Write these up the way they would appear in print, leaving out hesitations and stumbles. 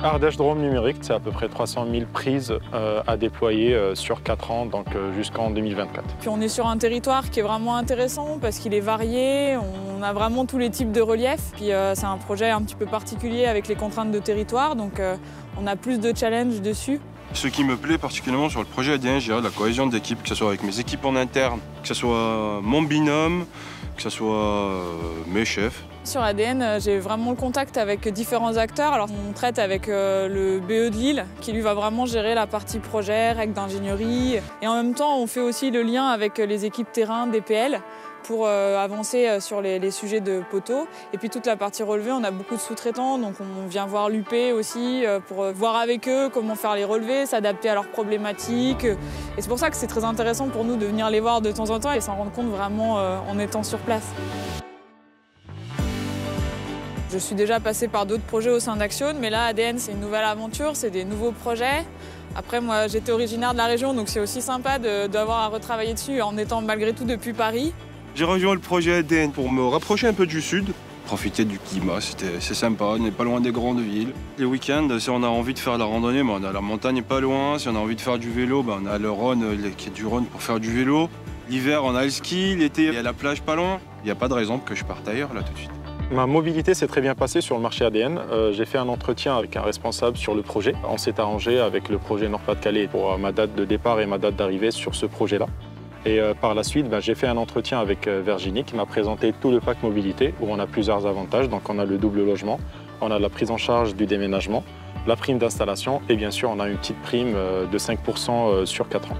Ardèche Drôme numérique, c'est à peu près 300 000 prises à déployer sur 4 ans, donc jusqu'en 2024. Puis on est sur un territoire qui est vraiment intéressant parce qu'il est varié, on a vraiment tous les types de reliefs. Puis c'est un projet un petit peu particulier avec les contraintes de territoire, donc on a plus de challenges dessus. Ce qui me plaît particulièrement sur le projet ADN, je dirais la cohésion d'équipe, que ce soit avec mes équipes en interne, que ce soit mon binôme, que ce soit mes chefs. Sur ADN, j'ai vraiment le contact avec différents acteurs. Alors, on traite avec le BE de Lille, qui lui va vraiment gérer la partie projet, règles d'ingénierie. Et en même temps, on fait aussi le lien avec les équipes terrain DPL pour avancer sur les sujets de poteaux. Et puis toute la partie relevée, on a beaucoup de sous-traitants, donc on vient voir l'UP aussi pour voir avec eux comment faire les relevés, s'adapter à leurs problématiques. Et c'est pour ça que c'est très intéressant pour nous de venir les voir de temps en temps et s'en rendre compte vraiment en étant sur place. Je suis déjà passée par d'autres projets au sein d'Action, mais là, ADN, c'est une nouvelle aventure, c'est des nouveaux projets. Après, moi, j'étais originaire de la région, donc c'est aussi sympa d'avoir à retravailler dessus en étant malgré tout depuis Paris. J'ai rejoint le projet ADN pour me rapprocher un peu du sud, profiter du climat, c'est sympa, on n'est pas loin des grandes villes. Les week-ends, si on a envie de faire la randonnée, on a la montagne pas loin. Si on a envie de faire du vélo, on a le Rhône, qui est du Rhône pour faire du vélo. L'hiver, on a le ski, l'été, il y a la plage pas loin. Il n'y a pas de raison que je parte ailleurs là tout de suite. Ma mobilité s'est très bien passée sur le marché ADN. J'ai fait un entretien avec un responsable sur le projet. On s'est arrangé avec le projet Nord-Pas-de-Calais pour ma date de départ et ma date d'arrivée sur ce projet-là. Et par la suite, j'ai fait un entretien avec Virginie qui m'a présenté tout le pack mobilité où on a plusieurs avantages. Donc on a le double logement, on a la prise en charge du déménagement, la prime d'installation et bien sûr on a une petite prime de 5% sur 4 ans.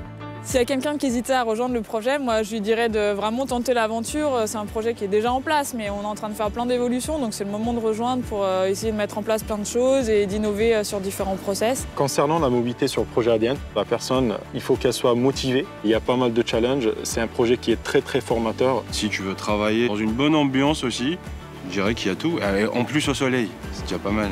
S'il y a quelqu'un qui hésitait à rejoindre le projet, moi je lui dirais de vraiment tenter l'aventure. C'est un projet qui est déjà en place, mais on est en train de faire plein d'évolutions, donc c'est le moment de rejoindre pour essayer de mettre en place plein de choses et d'innover sur différents process. Concernant la mobilité sur le projet ADN, la personne, il faut qu'elle soit motivée. Il y a pas mal de challenges. C'est un projet qui est très formateur. Si tu veux travailler dans une bonne ambiance aussi, je dirais qu'il y a tout. En plus au soleil, c'est déjà pas mal.